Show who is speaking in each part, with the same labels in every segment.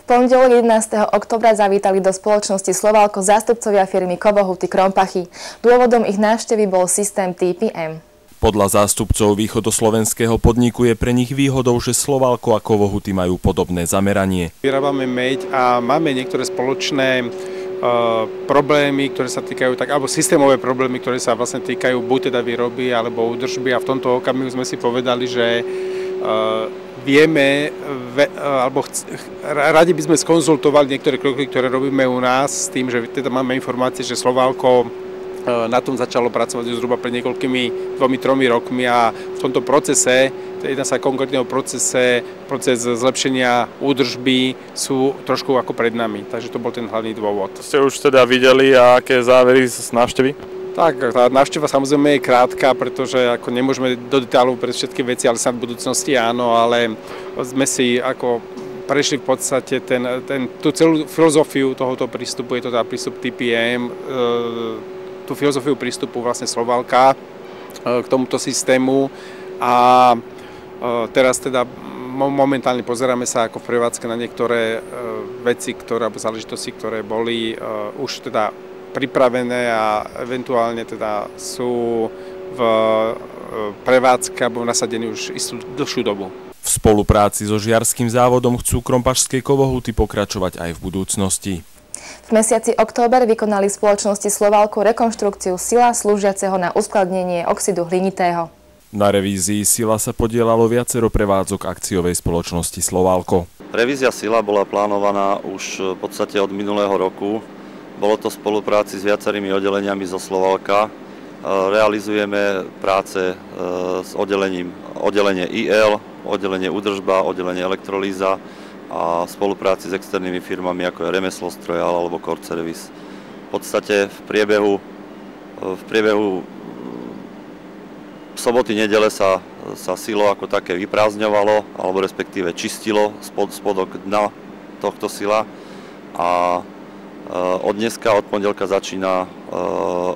Speaker 1: pondelok 11. októbra zavítali do spoločnosti Slovalko zástupcovia firmy Kovohuty Krompachy. Dôvodom ich návštevy bol systém TPM.
Speaker 2: Podľa zástupcov východoslovenského podniku je pre nich výhodou, že Slovalko a Kovohuty majú podobné zameranie.
Speaker 3: Vyrábame meď a máme niektoré spoločné problémy, ktoré sa týkajú, alebo systémové problémy, ktoré sa vlastne týkajú buď teda výroby alebo údržby, a v tomto okamihu sme si povedali, že vieme, alebo radi by sme skonzultovali niektoré kroky, ktoré robíme u nás, s tým, že teda máme informácie, že Slovalko na tom začalo pracovať zhruba pred niekoľkými 2-3 rokmi, a v tomto procese, jedná sa konkrétneho proces zlepšenia údržby, sú trošku ako pred nami. Takže to bol ten hlavný dôvod.
Speaker 4: Ste už teda videli, a aké závery z návštevy?
Speaker 3: Tak, tá návšteva samozrejme je krátka, pretože ako nemôžeme do detailu pre všetky veci, ale sa v budúcnosti áno, ale sme si ako prešli v podstate tú celú filozofiu tohoto prístupu, je to teda prístup TPM, tú filozofiu prístupu vlastne Slovalka k tomuto systému, a teraz teda momentálne pozeráme sa ako v prevádzke na niektoré veci, alebo záležitosti, ktoré boli už teda pripravené a eventuálne teda sú v prevádzke alebo nasadení už istú dlhšiu dobu.
Speaker 2: V spolupráci so žiarským závodom chcú krompašské Kovohuty pokračovať aj v budúcnosti.
Speaker 1: V mesiaci október vykonali spoločnosti Slovalko rekonštrukciu sila slúžiaceho na uskladnenie oxidu hlinitého.
Speaker 2: Na revízii sila sa podielalo viacero prevádzok akciovej spoločnosti Slovalko.
Speaker 5: Revízia sila bola plánovaná už v podstate od minulého roku. Bolo to v spolupráci s viacerými oddeleniami zo Slovalka. Realizujeme práce s oddelenie IL, oddelenie údržba, oddelenie elektrolíza a v spolupráci s externými firmami, ako je Remeslostrojal alebo Core Service. V podstate v priebehu soboty, nedele sa silo ako také vyprázdňovalo, alebo respektíve čistilo spodok dna tohto sila, a od dneska, od pondelka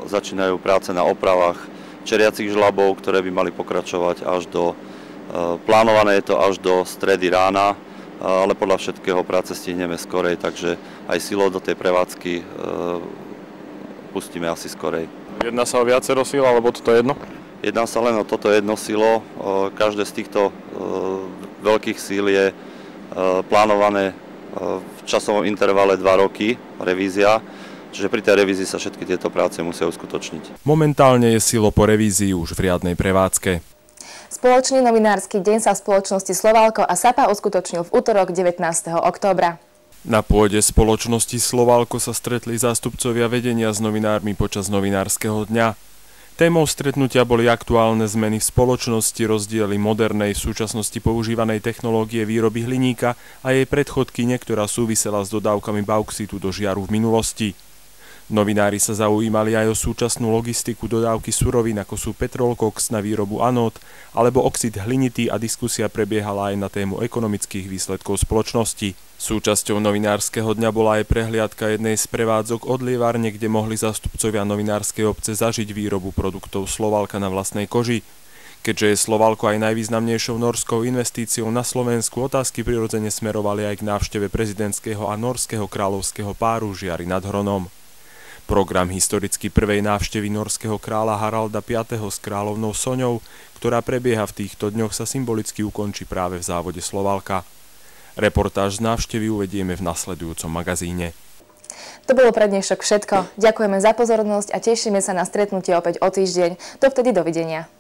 Speaker 5: začínajú práce na opravách čeriacich žľabov, ktoré by mali pokračovať plánované je to až do stredy rána, ale podľa všetkého práce stihneme skorej, takže aj silo do tej prevádzky pustíme asi skorej.
Speaker 4: Jedná sa o viacero síl, alebo toto je jedno?
Speaker 5: Jedná sa len o toto jedno silo. Každé z týchto veľkých síl je plánované v časovom intervale 2 roky, revízia, čiže pri tej revízii sa všetky tieto práce musia uskutočniť.
Speaker 2: Momentálne je silo po revízii už v riadnej prevádzke.
Speaker 1: Spoločný novinársky deň sa v spoločnosti Slovalko a SAPA uskutočnil v utorok 19. októbra.
Speaker 2: Na pôde spoločnosti Slovalko sa stretli zástupcovia vedenia s novinármi počas novinárskeho dňa. Témou stretnutia boli aktuálne zmeny v spoločnosti, rozdiely modernej v súčasnosti používanej technológie výroby hliníka a jej predchodkyne, ktorá súvisela s dodávkami bauxitu do žiaru v minulosti. Novinári sa zaujímali aj o súčasnú logistiku dodávky surovín, ako sú petrolkoks na výrobu anód alebo oxid hlinitý, a diskusia prebiehala aj na tému ekonomických výsledkov spoločnosti. Súčasťou novinárskeho dňa bola aj prehliadka jednej z prevádzok odlievárne, kde mohli zástupcovia novinárskej obce zažiť výrobu produktov Slovalka na vlastnej koži. Keďže je Slovalko aj najvýznamnejšou norskou investíciou na Slovensku, otázky prirodzene smerovali aj k návšteve prezidentského a norského kráľovského páru Žiary nad Hronom. Program historicky prvej návštevy norského kráľa Haralda V. s kráľovnou Soňou, ktorá prebieha v týchto dňoch, sa symbolicky ukončí práve v závode Slovalka. Reportáž z návštevy uvedieme v nasledujúcom magazíne.
Speaker 1: To bolo pre dnešok všetko. Ďakujeme za pozornosť a tešíme sa na stretnutie opäť o týždeň. Dovtedy dovidenia.